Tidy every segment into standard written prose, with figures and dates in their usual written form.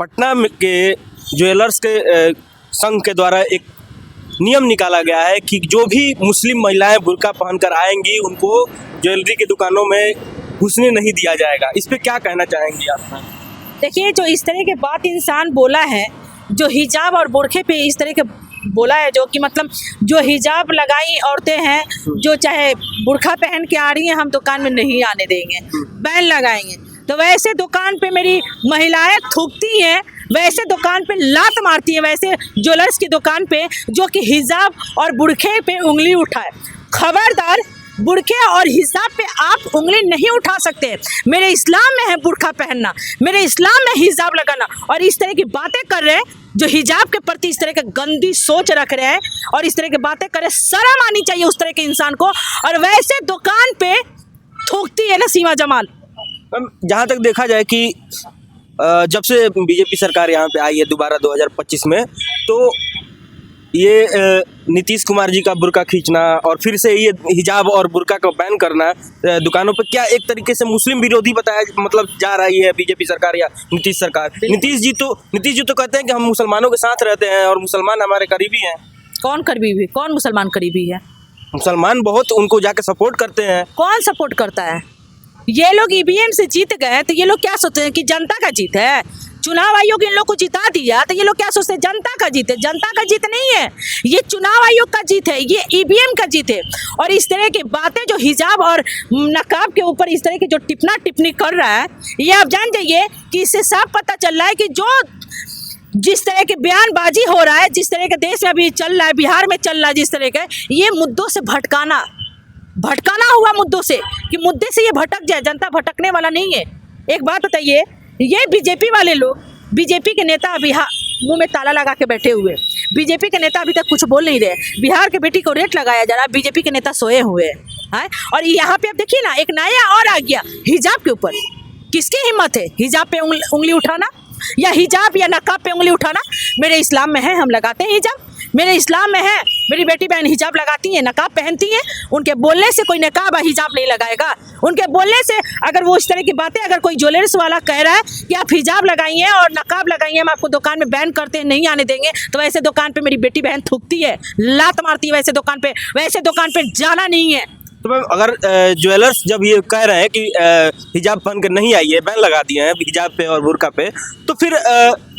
पटना के ज्वेलर्स के संघ के द्वारा एक नियम निकाला गया है कि जो भी मुस्लिम महिलाएं बुर्का पहनकर आएंगी उनको ज्वेलरी की दुकानों में घुसने नहीं दिया जाएगा। इस पे क्या कहना चाहेंगी आप? देखिए, जो इस तरह के बात इंसान बोला है, जो हिजाब और बुरखे पे इस तरह के बोला है, जो कि मतलब जो हिजाब लगाई औरतें हैं, जो चाहे बुरखा पहन के आ रही हैं, हम दुकान में नहीं आने देंगे, बैन लगाएंगे। तो वैसे दुकान पे मेरी महिलाएं थूकती हैं, वैसे दुकान पे लात मारती हैं, वैसे ज्वेलर्स की दुकान पे जो कि हिजाब और बुरखे पे उंगली उठाए। खबरदार, बुरखे और हिजाब पे आप उंगली नहीं उठा सकते। मेरे इस्लाम में है बुरखा पहनना, मेरे इस्लाम में हिजाब लगाना, और इस तरह की बातें कर रहे हैं जो हिजाब के प्रति इस तरह के गंदी सोच रख रहे हैं और इस तरह की बातें कर रहे हैं। शर्म आनी चाहिए उस तरह के इंसान को। और वैसे दुकान पे थूकती है नसीमा जमाल। जहाँ तक देखा जाए कि जब से बीजेपी सरकार यहाँ पे आई है दोबारा 2025 में, तो ये नीतीश कुमार जी का बुर्का खींचना और फिर से ये हिजाब और बुर्का को बैन करना दुकानों पर, क्या एक तरीके से मुस्लिम विरोधी बताया मतलब जा रही है बीजेपी सरकार या नीतीश सरकार? नीतीश जी तो कहते हैं कि हम मुसलमानों के साथ रहते हैं और मुसलमान हमारे करीबी हैं। कौन करीबी? कौन मुसलमान करीबी है? मुसलमान बहुत उनको जाके सपोर्ट करते हैं। कौन सपोर्ट करता है? ये लोग ईवीएम से जीत गए तो ये लोग क्या सोचते हैं कि जनता का जीत है? चुनाव आयोग इन लोग को जिता दिया तो ये लोग क्या सोचते हैं जनता का जीत है? जनता का जीत नहीं है, ये चुनाव आयोग का जीत है, ये ईवीएम का जीत है। और इस तरह की बातें जो हिजाब और नकाब के ऊपर इस तरह की जो टिप्पणी कर रहा है, ये आप जान जाइए कि इससे साफ पता चल रहा है कि जिस तरह के बयानबाजी हो रहा है, जिस तरह के देश में अभी चल रहा है, बिहार में चल रहा है, जिस तरह का ये मुद्दों से भटकाना हुआ मुद्दों से, कि मुद्दे से ये भटक जाए। जनता भटकने वाला नहीं है। एक बात बताइए, ये बीजेपी वाले लोग, बीजेपी के नेता अभी मुंह में ताला लगा के बैठे हुए, बीजेपी के नेता अभी तक कुछ बोल नहीं रहे। बिहार के बेटी को रेट लगाया जा रहा है, बीजेपी के नेता सोए हुए हैं। और यहाँ पे आप देखिए ना, एक नया और आ गया हिजाब के ऊपर। किसकी हिम्मत है हिजाब पे उंगली उठाना, या हिजाब या नकाब पे उंगली उठाना? मेरे इस्लाम में है, हम लगाते हैं हिजाब। मेरे इस्लाम में है, मेरी बेटी बहन हिजाब लगाती हैं, नकाब पहनती हैं। उनके बोलने से कोई नकाब हिजाब नहीं लगाएगा। उनके बोलने से अगर वो इस तरह की बातें, अगर कोई ज्वेलर्स वाला कह रहा है कि आप हिजाब लगाइए और नकाब लगाइए, हम आपको दुकान में बैन करते हैं, नहीं आने देंगे, तो वैसे दुकान पे मेरी बेटी बहन थूकती है, लात मारती है। वैसे दुकान पे जाना नहीं है। तो मैम, अगर ज्वेलर्स जब ये कह रहे हैं कि हिजाब पहन कर नहीं आइए, बैन लगा दिए हैं हिजाब पे और बुर्का पे, तो फिर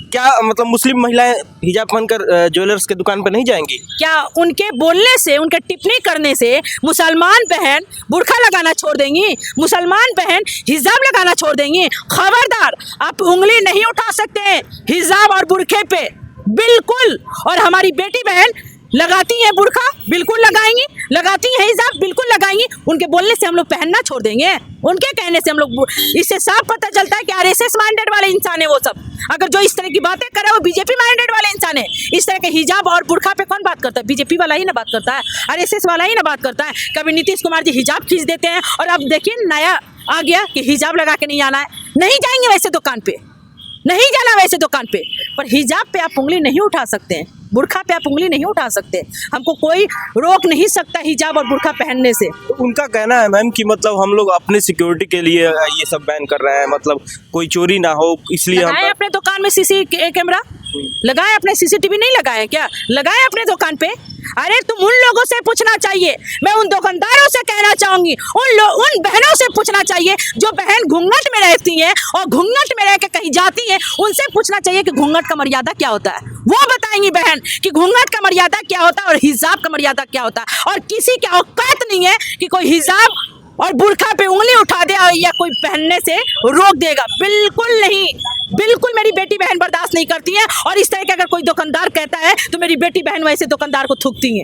क्या मतलब मुस्लिम महिलाएं हिजाब पहनकर ज्वेलर्स के दुकान पर नहीं जाएंगी? क्या उनके बोलने से, उनके टिप्पणी करने से मुसलमान बहन बुर्का लगाना छोड़ देंगी? मुसलमान बहन हिजाब लगाना छोड़ देंगी? खबरदार, आप उंगली नहीं उठा सकते हिजाब और बुर्के पे, बिल्कुल। और हमारी बेटी बहन लगाती हैं बुर्का, बिल्कुल लगाएंगी, लगाती हैं हिजाब, बिल्कुल लगाएंगी। उनके बोलने से हम लोग पहनना छोड़ देंगे? उनके कहने से हम लोग, इससे साफ पता चलता है कि आरएसएस माइंडेड वाले इंसान है वो सब। अगर जो इस तरह की बातें करे वो बीजेपी माइंडेड वाले इंसान है। इस तरह के हिजाब और बुर्खा पे कौन बात करता है? बीजेपी वाला ही ना बात करता है, आरएसएस वाला ही ना बात करता है। कभी नीतीश कुमार जी हिजाब खींच देते हैं, और अब देखिए नया आ गया कि हिजाब लगा के नहीं आना है। नहीं जाएंगे वैसे दुकान पे, नहीं जाना वैसे दुकान पे। पर हिजाब पे आप उंगली नहीं उठा सकते हैं, बुर्खा पे आप उंगली नहीं उठा सकते। हमको कोई रोक नहीं सकता हिजाब और बुर्खा पहनने से। तो उनका कहना है मैम कि मतलब हम लोग अपने सिक्योरिटी के लिए ये सब बैन कर रहे हैं, मतलब कोई चोरी ना हो, इसलिए हम अपने दुकान में सीसी कैमरा लगाए, अपने सीसीटीवी नहीं लगाए क्या? लगाए अपने दुकान पे। अरे तुम उन लोगों से पूछना चाहिए, मैं उन दुकानदारों से कहना चाहूंगी, उन बहनों से पूछना चाहिए जो बहन घूंघट में रहती हैं और घूंघट में रह के कहीं जाती हैं, उनसे पूछना चाहिए कि घूंघट का मर्यादा क्या होता है। वो बताएंगी बहन कि घूंघट का मर्यादा क्या होता है और हिजाब का मर्यादा क्या होता है। और किसी की औकात नहीं है कि कोई हिजाब और बुर्खा पे उंगली उठा दे या कोई पहनने से रोक देगा। बिल्कुल नहीं, बिल्कुल मेरी बेटी बहन बर्दाश्त नहीं करती है। और इस तरह के अगर कोई दुकानदार कहता है तो मेरी बेटी बहन वैसे दुकानदार को थूकती है।